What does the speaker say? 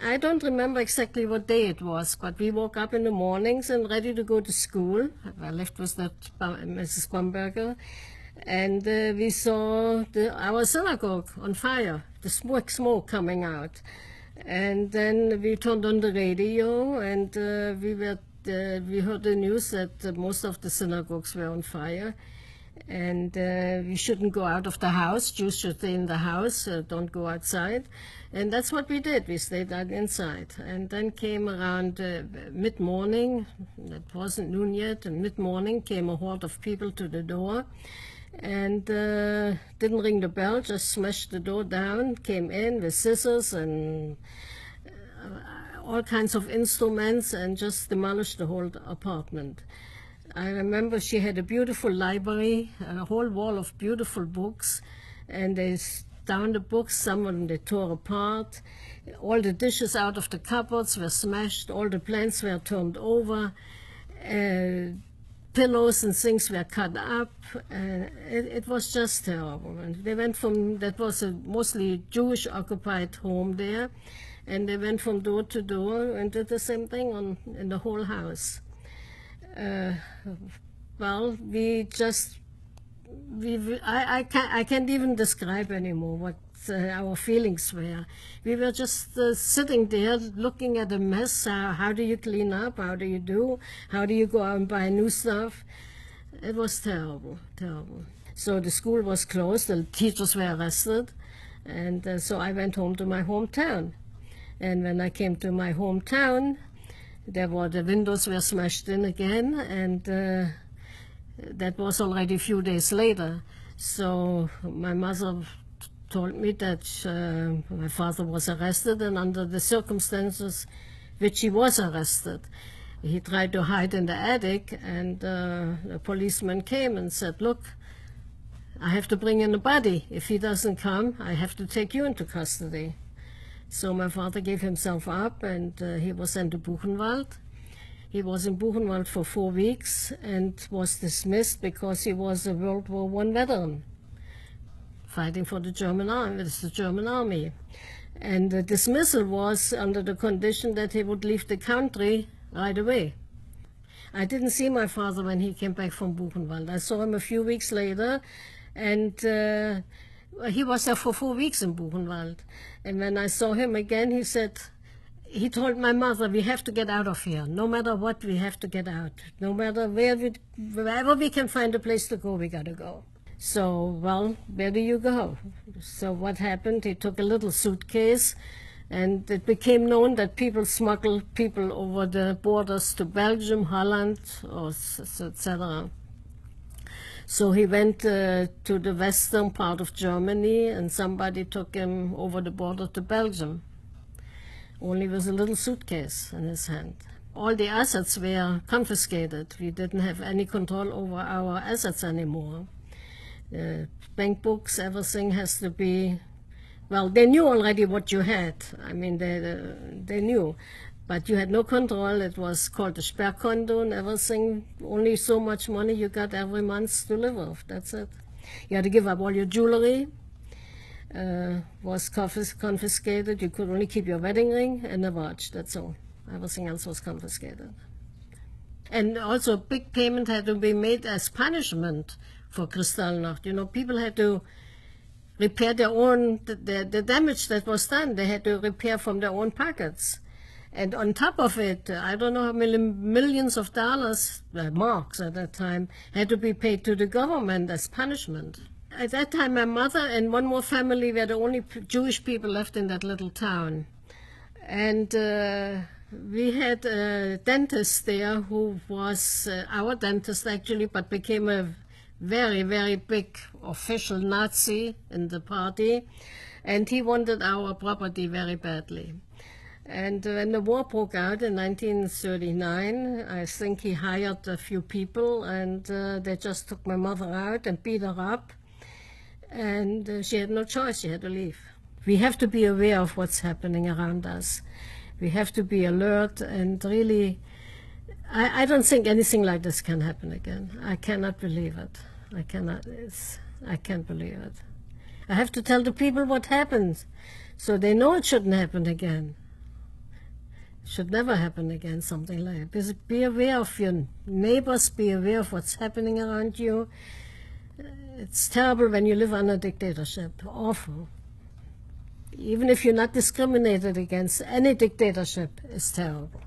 I don't remember exactly what day it was, but we woke up in the mornings and ready to go to school. I left with that Mrs. Bamberger, and we saw our synagogue on fire, the smoke coming out. And then we turned on the radio, and we heard the news that most of the synagogues were on fire. And we shouldn't go out of the house. Jews should stay in the house, don't go outside. And that's what we did. We stayed out inside. And then came around mid-morning, it wasn't noon yet, and mid-morning came a horde of people to the door and didn't ring the bell, just smashed the door down, came in with scissors and all kinds of instruments and just demolished the whole apartment. I remember she had a beautiful library, a whole wall of beautiful books, and they down the books, some of them they tore apart. All the dishes out of the cupboards were smashed, all the plants were turned over, pillows and things were cut up. It was just terrible. And they went from, that was a mostly Jewish-occupied home there, and they went from door to door and did the same thing in the whole house. Well, I can't even describe anymore what our feelings were. We were just sitting there looking at a mess. How do you clean up? How do you do? How do you go out and buy new stuff? It was terrible, terrible. So the school was closed, the teachers were arrested, and so I went home to my hometown. And when I came to my hometown, the windows were smashed in again, and that was already a few days later. So my mother told me that my father was arrested, and under the circumstances which he was arrested, he tried to hide in the attic, and the policeman came and said, "Look, I have to bring in a body. If he doesn't come, I have to take you into custody." So my father gave himself up, and he was sent to Buchenwald. He was in Buchenwald for 4 weeks and was dismissed because he was a World War I veteran, fighting for the German army. And the dismissal was under the condition that he would leave the country right away. I didn't see my father when he came back from Buchenwald. I saw him a few weeks later, and he was there for 4 weeks in Buchenwald. And when I saw him again, he told my mother, "We have to get out of here. No matter what, we have to get out. No matter wherever we can find a place to go, we got to go." So, well, where do you go? So what happened? He took a little suitcase, and it became known that people smuggled people over the borders to Belgium, Holland, etc. So he went to the western part of Germany, and somebody took him over the border to Belgium, only with a little suitcase in his hand. All the assets were confiscated. We didn't have any control over our assets anymore. Bank books, everything has to be, well, they knew already what you had. I mean, they knew. But you had no control. It was called a Sperrkonto and everything. Only so much money you got every month to live off. That's it. You had to give up all your jewelry. Was confiscated. You could only keep your wedding ring and a watch. That's all. Everything else was confiscated. And also a big payment had to be made as punishment for Kristallnacht. You know, people had to repair their own, the damage that was done. They had to repair from their own pockets. And on top of it, I don't know how many millions of dollars, marks at that time, had to be paid to the government as punishment. At that time, my mother and one more family were the only Jewish people left in that little town. And we had a dentist there who was our dentist, actually, but became a very, very big official Nazi in the party. And he wanted our property very badly. And when the war broke out in 1939, I think he hired a few people, and they just took my mother out and beat her up. And she had no choice, she had to leave. We have to be aware of what's happening around us. We have to be alert, and really, I don't think anything like this can happen again. I cannot believe it. I can't believe it. I have to tell the people what happened, so they know it shouldn't happen again. Should never happen again, something like that. Be aware of your neighbors, be aware of what's happening around you. It's terrible when you live under dictatorship, awful. Even if you're not discriminated against, any dictatorship is terrible.